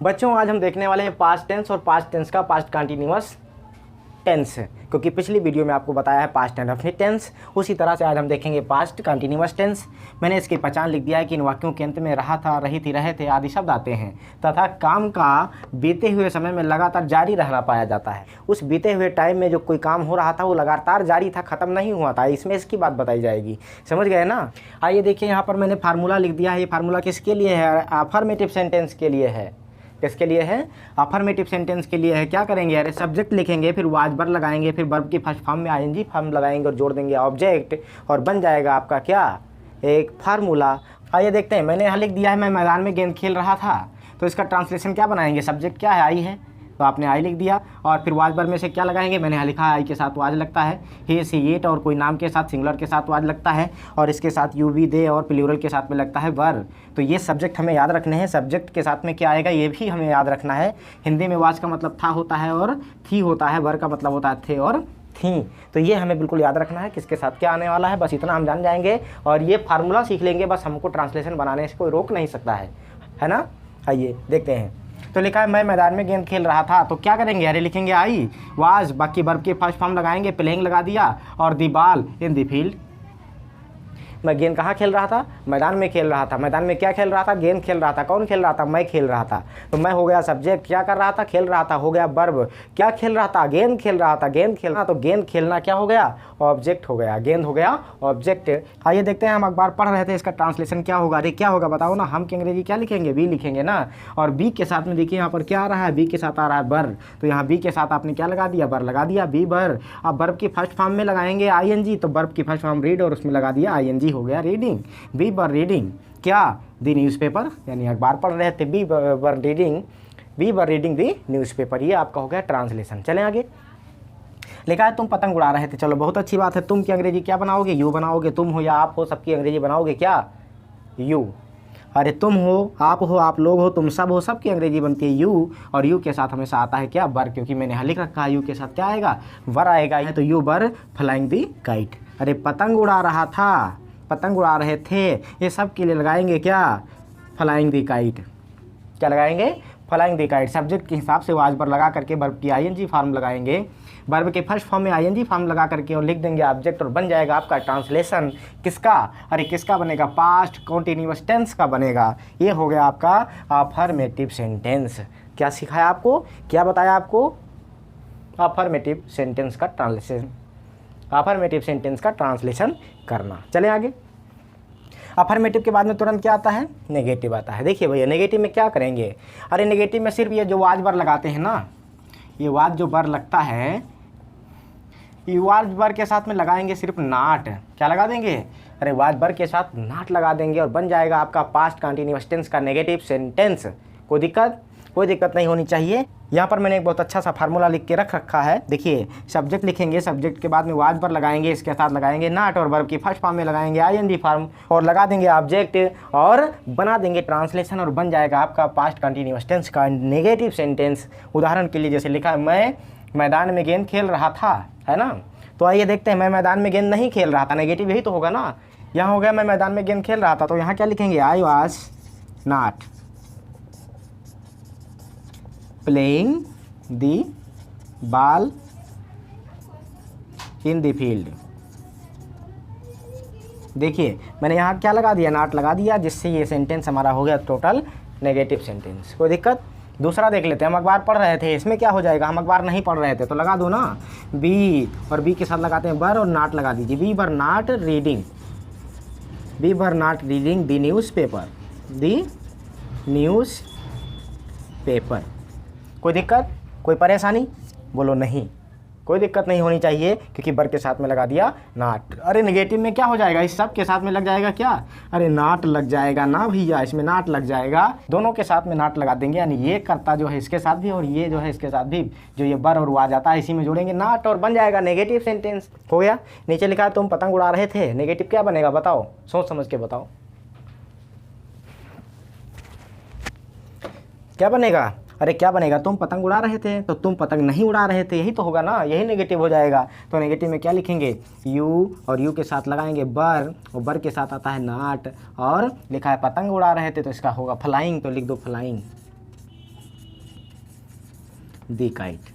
बच्चों आज हम देखने वाले हैं पास्ट टेंस और पास्ट टेंस का पास्ट कंटिन्यूअस टेंस है, क्योंकि पिछली वीडियो में आपको बताया है पास्ट इंडेफिनिट टेंस। उसी तरह से आज हम देखेंगे पास्ट कंटिन्यूअस टेंस। मैंने इसकी पहचान लिख दिया है कि इन वाक्यों के अंत में रहा था, रही थी, रहे थे आदि शब्द आते हैं तथा काम का बीते हुए समय में लगातार जारी रहना पाया जाता है। उस बीते हुए टाइम में जो कोई काम हो रहा था वो लगातार जारी था, ख़त्म नहीं हुआ था। इसमें इसकी बात बताई जाएगी, समझ गए ना। आइए देखिए, यहाँ पर मैंने फार्मूला लिख दिया है। ये फार्मूला किसके लिए है? अफर्मेटिव सेंटेंस के लिए है। किसके लिए है? अफर्मेटिव सेंटेंस के लिए है। क्या करेंगे? अरे सब्जेक्ट लिखेंगे, फिर वाज वर लगाएंगे, फिर वर्ब की फर्स्ट फॉर्म में आईएनजी फॉर्म लगाएंगे और जोड़ देंगे ऑब्जेक्ट, और बन जाएगा आपका क्या? एक फार्मूला। आइए देखते हैं। मैंने यहाँ लिख दिया है मैं मैदान में गेंद खेल रहा था, तो इसका ट्रांसलेशन क्या बनाएंगे? सब्जेक्ट क्या है? आई है, तो आपने आई लिख दिया, और फिर वाज वर में से क्या लगाएंगे? मैंने यहाँ लिखा है आई के साथ वाज लगता है, ही सी इट और कोई नाम के साथ सिंगुलर के साथ वाज लगता है, और इसके साथ यू वी दे और प्लूरल के साथ में लगता है वर। तो ये सब्जेक्ट हमें याद रखने हैं। सब्जेक्ट के साथ में क्या आएगा ये भी हमें याद रखना है। हिंदी में वाज का मतलब था होता है और थी होता है, वर का मतलब होता है थे और थी। तो ये हमें बिल्कुल याद रखना है किसके साथ क्या आने वाला है, बस इतना हम जान जाएंगे और ये फार्मूला सीख लेंगे। बस हमको ट्रांसलेशन बनाने से कोई रोक नहीं सकता है ना। आइए देखते हैं। तो लिखा है मैं मैदान में गेंद खेल रहा था, तो क्या करेंगे? अरे लिखेंगे आई वाज, बाकी वर्ब के फर्स्ट फॉर्म लगाएंगे, प्लेइंग लगा दिया, और the ball in the field. मैं गेंद कहाँ खेल रहा था? मैदान में खेल रहा था। मैदान में क्या खेल रहा था? गेंद खेल रहा था। कौन खेल रहा था? मैं खेल रहा था। तो मैं हो गया सब्जेक्ट, क्या कर रहा था? खेल रहा था, हो गया वर्ब। क्या खेल रहा था? गेंद खेल रहा था। गेंद खेलना, तो गेंद खेलना क्या हो गया? ऑब्जेक्ट हो गया। गेंद हो गया ऑब्जेक्ट। आइए देखते हैं, हम अखबार पढ़ रहे थे, इसका ट्रांसलेशन क्या होगा? अरे क्या होगा बताओ ना। हम की अंग्रेजी क्या लिखेंगे? बी लिखेंगे ना। और बी के साथ में देखिए यहाँ पर क्या आ रहा है? बी के साथ आ रहा है बर, तो यहाँ बी के साथ आपने क्या लगा दिया? बर लगा दिया, बी बर। अब वर्ब की फर्स्ट फॉर्म में लगाएंगे आईएनजी, तो वर्ब की फर्स्ट फॉर्म रीड और उसमें लगा दिया आईएनजी, हो गया रीडिंग। बी वर रीडिंग क्या? द न्यूज़पेपर, यानी अखबार पढ़ रहे थे। We were reading the newspaper. ये आपका हो गया ट्रांसलेशन। चलें आगे। लिखा है तुम पतंग उड़ा रहे थे। चलो बहुत अच्छी बात है। तुम की अंग्रेजी क्या बनाओगे? यू बनाओगे। तुम हो या आप हो, सबकी अंग्रेजी बनाओगे क्या? यू। अरे तुम हो, आप हो, आप लोग हो, तुम सब हो, सबकी अंग्रेजी बनती है यू। और यू के साथ हमेशा आता है क्या? वर, क्योंकि मैंने यहाँ लिख रखा है यू के साथ क्या आएगा? वर आएगा। तो you were flying the kite. अरे पतंग उड़ा रहा था, पतंग उड़ा रहे थे, ये सब के लिए लगाएंगे क्या? फ्लाइंग दी काइट। क्या लगाएंगे? फ्लाइंग दी काइट। सब्जेक्ट के हिसाब से वाज पर लगा करके वर्ब की आईएनजी फॉर्म लगाएंगे, वर्ब के फर्स्ट फॉर्म में आईएनजी फॉर्म लगा करके और लिख देंगे ऑब्जेक्ट, और बन जाएगा आपका ट्रांसलेशन। किसका? अरे किसका बनेगा? पास्ट कंटीन्यूअस टेंस का बनेगा। ये हो गया आपका अफर्मेटिव सेंटेंस। क्या सिखाया आपको? क्या बताया आपको? अफर्मेटिव सेंटेंस का ट्रांसलेशन, अफर्मेटिव सेंटेंस का ट्रांसलेशन करना। चलें आगे। अफर्मेटिव के बाद में तुरंत क्या आता है? नेगेटिव आता है। देखिए भैया, नेगेटिव में क्या करेंगे? अरे नेगेटिव में सिर्फ ये जो वाज वर लगाते हैं ना, ये वाज जो वर लगता है, ये वाज वर के साथ में लगाएंगे सिर्फ नाट। क्या लगा देंगे? अरे वाज वर के साथ नाट लगा देंगे और बन जाएगा आपका पास्ट कंटीन्यूअस टेंस का नेगेटिव सेंटेंस। कोई दिक्कत? कोई दिक्कत नहीं होनी चाहिए। यहाँ पर मैंने एक बहुत अच्छा सा फार्मूला लिख के रख रखा है। देखिए, सब्जेक्ट लिखेंगे, सब्जेक्ट के बाद में वाज पर लगाएंगे, इसके साथ लगाएंगे नाट, और वर्ब की फर्स्ट फॉर्म में लगाएंगे आईएनजी फॉर्म, और लगा देंगे ऑब्जेक्ट, और बना देंगे ट्रांसलेशन, और बन जाएगा आपका पास्ट कंटीन्यूअस टेंस का नेगेटिव सेंटेंस। उदाहरण के लिए जैसे लिखा है मैं मैदान में गेंद खेल रहा था, है ना। तो आइए देखते हैं, मैं मैदान में गेंद नहीं खेल रहा था, नेगेटिव यही तो होगा ना। यहाँ हो गया मैं मैदान में गेंद खेल रहा था, तो यहाँ क्या लिखेंगे? I was not playing the ball in the field. देखिए मैंने यहाँ क्या लगा दिया? नॉट लगा दिया, जिससे ये सेंटेंस हमारा हो गया टोटल नेगेटिव सेंटेंस। कोई दिक्कत? दूसरा देख लेते हैं। हम अखबार पढ़ रहे थे, इसमें क्या हो जाएगा? हम अखबार नहीं पढ़ रहे थे, तो लगा दो ना बी, और बी के साथ लगाते हैं वर, और नॉट लगा दीजिए। We were not reading, we were not reading the newspaper, the newspaper. कोई दिक्कत? कोई परेशानी? बोलो नहीं, कोई दिक्कत नहीं होनी चाहिए, क्योंकि वर के साथ में लगा दिया नाट। अरे नेगेटिव में क्या हो जाएगा? इस सब के साथ में लग जाएगा क्या? अरे नाट लग जाएगा ना भैया, इसमें नाट लग जाएगा, दोनों के साथ में नाट लगा देंगे, यानी ये कर्ता जो है इसके साथ भी और ये जो है इसके साथ भी, जो ये वर और वो आ जाता है इसी में जोड़ेंगे नाट, और बन जाएगा नेगेटिव सेंटेंस। हो गया। नीचे लिखा है तुम पतंग उड़ा रहे थे, नेगेटिव क्या बनेगा बताओ? सोच समझ के बताओ क्या बनेगा। अरे क्या बनेगा? तुम पतंग उड़ा रहे थे, तो तुम पतंग नहीं उड़ा रहे थे, यही तो होगा ना, यही नेगेटिव हो जाएगा। तो नेगेटिव में क्या लिखेंगे? यू, और यू के साथ लगाएंगे बर, और बर के साथ आता है नॉट, और लिखा है पतंग उड़ा रहे थे, तो इसका होगा फ्लाइंग, तो लिख दो flying. The kite.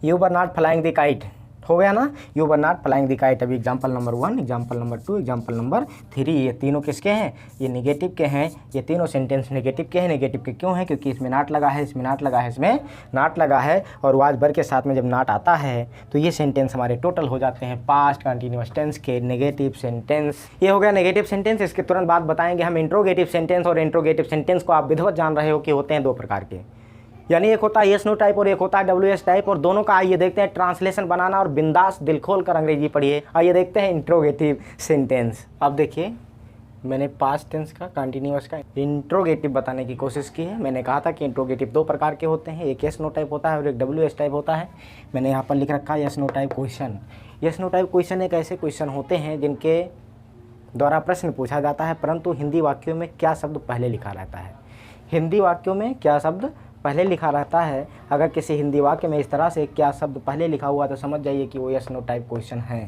You were not flying the kite, हो गया ना, you were not flying the kite. अभी example number 1, example number 2, example number 3, ये तीनों किसके हैं, ये नेगेटिव के हैं। ये तीनों सेंटेंस नेगेटिव के हैं। नेगेटिव के क्यों है, क्योंकि इसमें नॉट लगा है, इसमें नॉट लगा है, इसमें नॉट लगा है, और वाज वर के साथ में जब नॉट आता है तो ये सेंटेंस हमारे टोटल हो जाते हैं पास्ट कंटिन्यूअस टेंस के नेगेटिव सेंटेंस। ये हो गया नेगेटिव सेंटेंस। इसके तुरंत बाद बताएंगे हम इंट्रोगेटिव सेंटेंस, और इंट्रोगेटिव सेंटेंस को आप विधिवत जान रहे हो कि होते हैं 2 प्रकार के, यानी एक होता है यस नो टाइप और एक होता है WS टाइप, और दोनों का आइए देखते हैं ट्रांसलेशन बनाना, और बिंदास दिल खोल कर अंग्रेजी पढ़िए। आइए देखते हैं इंट्रोगेटिव सेंटेंस। अब देखिए मैंने पास्ट टेंस का कंटिन्यूअस का इंट्रोगेटिव बताने की कोशिश की है। मैंने कहा था कि इंट्रोगेटिव 2 प्रकार के होते हैं, एक यस नो टाइप होता है और एक WS टाइप होता है। मैंने यहाँ पर लिख रखा है yes no type question. Yes no type question एक ऐसे क्वेश्चन होते हैं जिनके द्वारा प्रश्न पूछा जाता है, परंतु हिंदी वाक्यों में क्या शब्द पहले लिखा रहता है। हिंदी वाक्यों में क्या शब्द पहले लिखा रहता है। अगर किसी हिंदी वाक्य में इस तरह से क्या शब्द पहले लिखा हुआ तो समझ जाइए कि वो यस नो टाइप क्वेश्चन है।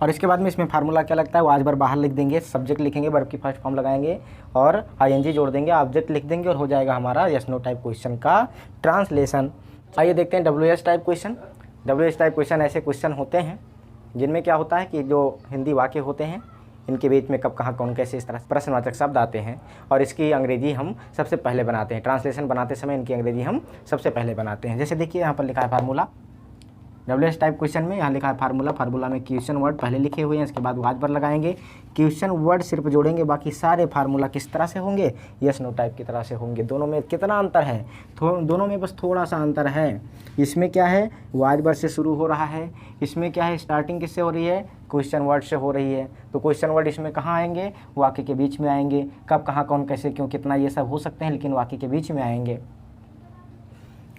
और इसके बाद में इसमें फार्मूला क्या लगता है, वो आज बार बाहर लिख देंगे, सब्जेक्ट लिखेंगे, वर्ब की फर्स्ट फॉर्म लगाएंगे और ING जोड़ देंगे, ऑब्जेक्ट लिख देंगे, और हो जाएगा हमारा यस नो टाइप क्वेश्चन का ट्रांसलेशन। आइए देखते हैं WS type question. WS type question ऐसे क्वेश्चन होते हैं जिनमें क्या होता है कि जो हिंदी वाक्य होते हैं इनके बीच में कब कहाँ कौन कैसे इस तरह प्रश्नवाचक शब्द आते हैं, और इसकी अंग्रेजी हम सबसे पहले बनाते हैं। ट्रांसलेशन बनाते समय इनकी अंग्रेजी हम सबसे पहले बनाते हैं। जैसे देखिए यहाँ पर लिखा है फार्मूला, WS टाइप क्वेश्चन में यहाँ लिखा है फार्मूला। फार्मूला में क्वेश्चन वर्ड पहले लिखे हुए हैं, इसके बाद वाज वर लगाएंगे, क्वेश्चन वर्ड सिर्फ जोड़ेंगे, बाकी सारे फार्मूला किस तरह से होंगे, यस नो टाइप की तरह से होंगे। दोनों में कितना अंतर है, दोनों में बस थोड़ा सा अंतर है। इसमें क्या है, वाज वर से शुरू हो रहा है, इसमें क्या है, स्टार्टिंग किससे हो रही है, क्वेश्चन वर्ड से हो रही है। तो क्वेश्चन वर्ड इसमें कहाँ आएंगे, वाक्य के बीच में आएंगे। कब कहाँ कौन कैसे क्यों कितना ये सब हो सकते हैं, लेकिन वाक्य के बीच में आएंगे।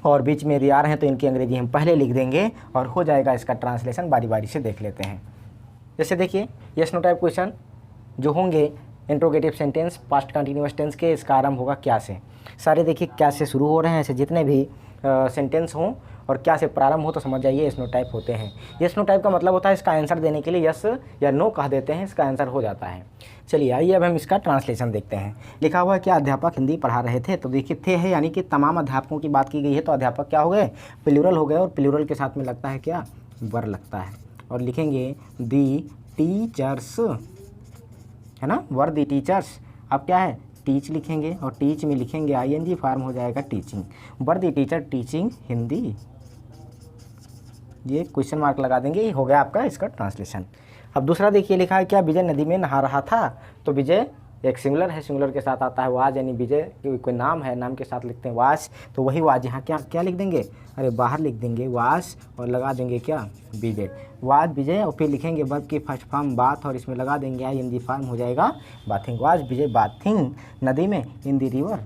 और बीच में यदि आ रहे हैं तो इनकी अंग्रेजी हम पहले लिख देंगे और हो जाएगा इसका ट्रांसलेशन। बारी बारी से देख लेते हैं। जैसे देखिए यस नो टाइप क्वेश्चन जो होंगे interrogative sentence past continuous tense के, इसका आरंभ होगा क्या से। सारे देखिए क्या से शुरू हो रहे हैं, ऐसे जितने भी सेंटेंस हों और क्या से प्रारंभ हो तो समझ जाइए यस नो टाइप होते हैं। यस नो टाइप का मतलब होता है इसका आंसर देने के लिए यस या नो कह देते हैं, इसका आंसर हो जाता है। चलिए आइए अब हम इसका ट्रांसलेशन देखते हैं। लिखा हुआ है क्या अध्यापक हिंदी पढ़ा रहे थे, तो देखिए थे है यानी कि तमाम अध्यापकों की बात की गई है, तो अध्यापक क्या हो गए, प्लूरल हो गए, और प्लूरल के साथ में लगता है क्या, वर लगता है। और लिखेंगे दी टीचर्स, है ना, वर दी टीचर्स। अब क्या है, टीच लिखेंगे और टीच में लिखेंगे ING, फॉर्म हो जाएगा टीचिंग। वर दी टीचर टीचिंग हिंदी, ये क्वेश्चन मार्क लगा देंगे, ये हो गया आपका इसका ट्रांसलेशन। अब दूसरा देखिए लिखा है क्या विजय नदी में नहा रहा था, तो विजय एक सिंगुलर है, सिंगुलर के साथ आता है वाज, यानी विजय कोई नाम है, नाम के साथ लिखते हैं वाज, तो वही वाज यहाँ क्या क्या लिख देंगे, अरे बाहर लिख देंगे वाज और लगा देंगे क्या, विजय, वाज विजय, और फिर लिखेंगे वर्ब की फर्स्ट फॉर्म बाथ और इसमें लगा देंगे ING, फॉर्म हो जाएगा बाथिंग। वाज विजय बाथिंग नदी में in the river,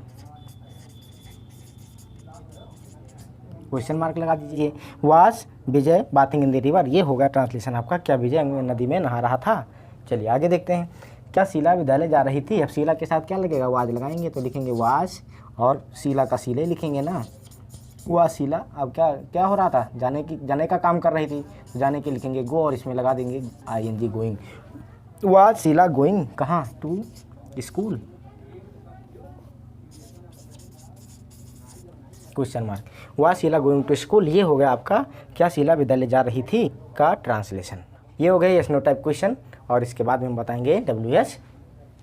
question mark लगा दीजिए, was Vijay bathing in the river, ये होगा ट्रांसलेशन आपका, क्या विजय नदी में नहा रहा था। चलिए आगे देखते हैं। क्या शीला विद्यालय जा रही थी, अब शीला के साथ क्या लगेगा, वाज लगाएंगे, तो लिखेंगे वाज और शीला का शीले लिखेंगे ना, वाज शीला। अब क्या क्या हो रहा था, जाने का काम कर रही थी, तो जाने के लिखेंगे गो और इसमें लगा देंगे ING going. Was Sheela going कहाँ, to school, question mark, was Sheela going to school, ये हो गया आपका क्या शीला विद्यालय जा रही थी का ट्रांसलेशन। ये हो गए यस नो टाइप क्वेश्चन, और इसके बाद में हम बताएंगे WS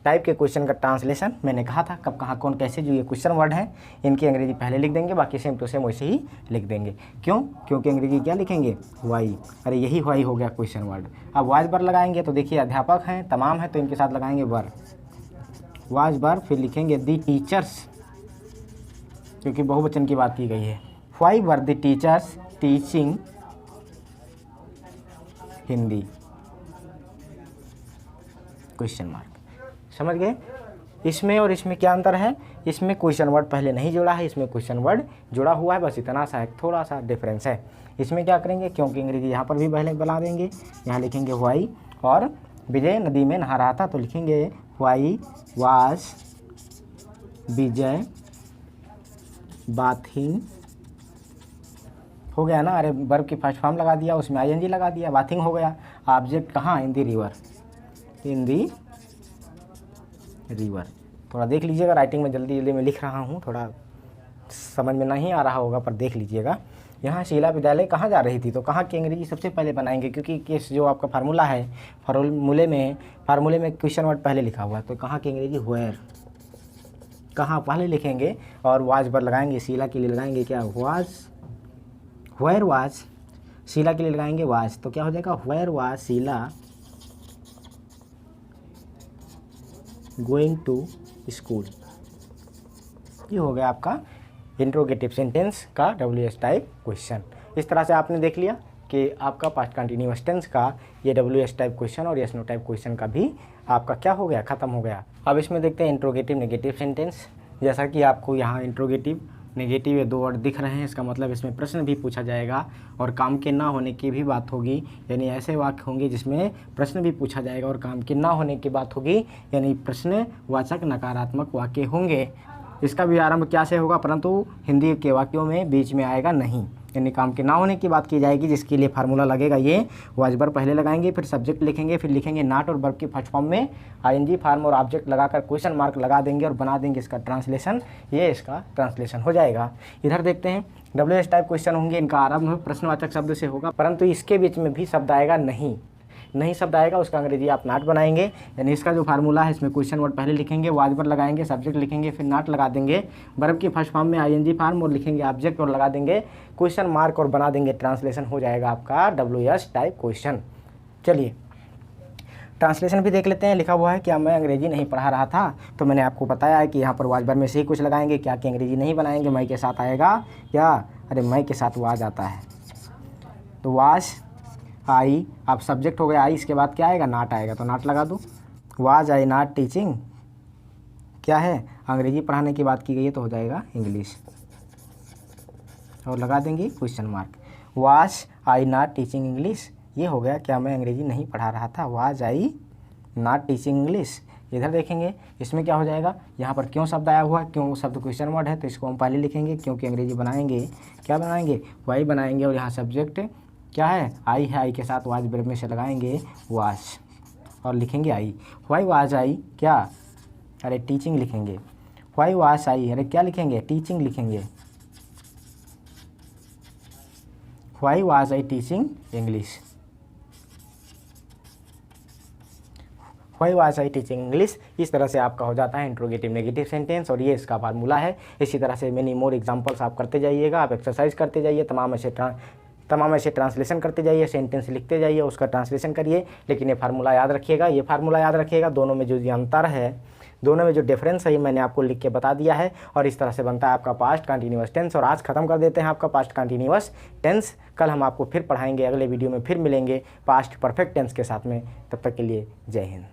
टाइप के क्वेश्चन का ट्रांसलेशन। मैंने कहा था कब कहाँ कौन कैसे, जो ये क्वेश्चन वर्ड हैं इनकी अंग्रेजी पहले लिख देंगे, बाकी सेम टू सेम वैसे ही लिख देंगे। क्यों, क्योंकि अंग्रेजी क्या लिखेंगे, वाई, अरे यही वाई हो गया क्वेश्चन वर्ड। अब वाज वर लगाएंगे, तो देखिए अध्यापक हैं तमाम है, तो इनके साथ लगाएंगे वर, वाज वर, फिर लिखेंगे दी टीचर्स, क्योंकि बहुवचन की बात की गई है, why were the teachers teaching Hindi, question mark. समझ गए, इसमें और इसमें क्या अंतर है, इसमें क्वेश्चन वर्ड पहले नहीं जोड़ा है, इसमें क्वेश्चन वर्ड जुड़ा हुआ है, बस इतना सा है, थोड़ा सा डिफरेंस है। इसमें क्या करेंगे, क्योंकि अंग्रेजी यहाँ पर भी पहले बना देंगे, यहाँ लिखेंगे वाई, और विजय नदी में नहा रहा था, तो लिखेंगे वाई वाज विजय बाथिंग, हो गया ना, अरे वर्ब की फर्स्ट फॉर्म लगा दिया, उसमें ING लगा दिया, बाथिंग हो गया। ऑब्जेक्ट कहाँ, इन the river, in the river. थोड़ा देख लीजिएगा, राइटिंग में जल्दी जल्दी में लिख रहा हूँ, थोड़ा समझ में नहीं आ रहा होगा पर देख लीजिएगा। यहाँ शीला विद्यालय कहाँ जा रही थी, तो कहाँ की अंग्रेजी सबसे पहले बनाएंगे, क्योंकि केस जो आपका फार्मूला है, फार्मूले में क्वेश्चन वर्ड पहले लिखा हुआ है, तो कहाँ की अंग्रेजी वेयर, कहाँ पहले लिखेंगे और वाज पर लगाएंगे। शीला के लिए लगाएंगे क्या, वाज, वेयर वाज, शीला के लिए लगाएंगे वाज, तो क्या हो जाएगा, where was Sheela going to school. ये हो गया आपका इंट्रोगेटिव सेंटेंस का WH टाइप क्वेश्चन। इस तरह से आपने देख लिया कि आपका पास्ट कंटिन्यूअस टेंस का ये WH टाइप क्वेश्चन और यस नो टाइप क्वेश्चन का भी आपका क्या हो गया, ख़त्म हो गया। अब इसमें देखते हैं इंट्रोगेटिव नेगेटिव सेंटेंस। जैसा कि आपको यहाँ इंट्रोगेटिव नेगेटिव ये 2 वर्ड दिख रहे हैं, इसका मतलब इसमें प्रश्न भी पूछा जाएगा और काम के ना होने की भी बात होगी, यानी ऐसे वाक्य होंगे जिसमें प्रश्न भी पूछा जाएगा और काम के ना होने की बात होगी, यानी प्रश्नवाचक नकारात्मक वाक्य होंगे। इसका भी आरंभ क्या से होगा, परंतु हिंदी के वाक्यों में बीच में आएगा नहीं, यानी काम के ना होने की बात की जाएगी, जिसके लिए फार्मूला लगेगा ये वाज वर्ब पहले लगाएंगे, फिर सब्जेक्ट लिखेंगे, फिर लिखेंगे नॉट और वर्ब की फर्स्ट फॉर्म में ING फॉर्म और ऑब्जेक्ट लगाकर क्वेश्चन मार्क लगा देंगे और बना देंगे इसका ट्रांसलेशन। ये इसका ट्रांसलेशन हो जाएगा। इधर देखते हैं WH टाइप क्वेश्चन होंगे, इनका आरंभ प्रश्नवाचक शब्द से होगा, परंतु इसके बीच में भी शब्द आएगा नहीं शब्द आएगा, उसका अंग्रेजी आप नॉट बनाएंगे। यानी इसका जो फार्मूला है, इसमें क्वेश्चन वर्ड पहले लिखेंगे, वाज पर लगाएंगे, सब्जेक्ट लिखेंगे, फिर नॉट लगा देंगे, वर्ब की फर्स्ट फॉर्म में ING फॉर्म और लिखेंगे ऑब्जेक्ट और लगा देंगे क्वेश्चन मार्क और बना देंगे ट्रांसलेशन। हो जाएगा आपका WH टाइप क्वेश्चन। चलिए ट्रांसलेशन भी देख लेते हैं। लिखा हुआ है कि मैं अंग्रेजी नहीं पढ़ा रहा था, तो मैंने आपको बताया है कि यहाँ पर वाज वर्ब में से ही कुछ लगाएंगे, क्या कि अंग्रेजी नहीं बनाएंगे। मैं के साथ आएगा क्या, अरे मैं के साथ वाज आता है, तो वाज आई, अब सब्जेक्ट हो गया आई, इसके बाद क्या आएगा, नॉट आएगा, तो नॉट लगा दो। वाज आई नॉट टीचिंग, क्या है, अंग्रेजी पढ़ाने की बात की गई है, तो हो जाएगा इंग्लिश और लगा देंगे question mark. Was I not teaching English, ये हो गया क्या मैं अंग्रेजी नहीं पढ़ा रहा था, was I not teaching English. इधर देखेंगे इसमें क्या हो जाएगा, यहाँ पर क्यों शब्द आया हुआ है, क्यों शब्द क्वेश्चन वर्ड है, तो इसको हम पहले लिखेंगे, क्योंकि अंग्रेजी बनाएंगे क्या बनाएंगे, वाई बनाएंगे, और यहाँ सब्जेक्ट क्या है, आई है, आई के साथ वाज वर्ब में से लगाएंगे वाज और लिखेंगे आई। वाई वाज आई क्या, अरे टीचिंग लिखेंगे, वाई वाज आई, अरे क्या लिखेंगे, टीचिंग लिखेंगे, why was I teaching English, why was I teaching English. इस तरह से आपका हो जाता है इंट्रोगेटिव नेगेटिव सेंटेंस और ये इसका फार्मूला है। इसी तरह से मेनी मोर एग्जांपल्स आप करते जाइएगा, आप एक्सरसाइज करते जाइए, तमाम ऐसे ट्रांसलेशन करते जाइए, सेंटेंस लिखते जाइए, उसका ट्रांसलेशन करिए। लेकिन ये फार्मूला याद रखिएगा, ये फार्मूला याद रखिएगा, दोनों में जो अंतर है, दोनों में जो डिफरेंस है, ये मैंने आपको लिख के बता दिया है। और इस तरह से बनता है आपका पास्ट कंटिन्यूअस टेंस। और आज ख़त्म कर देते हैं आपका पास्ट कंटिन्यूअस टेंस। कल हम आपको फिर पढ़ाएंगे, अगले वीडियो में फिर मिलेंगे पास्ट परफेक्ट टेंस के साथ में। तब तक के लिए जय हिंद।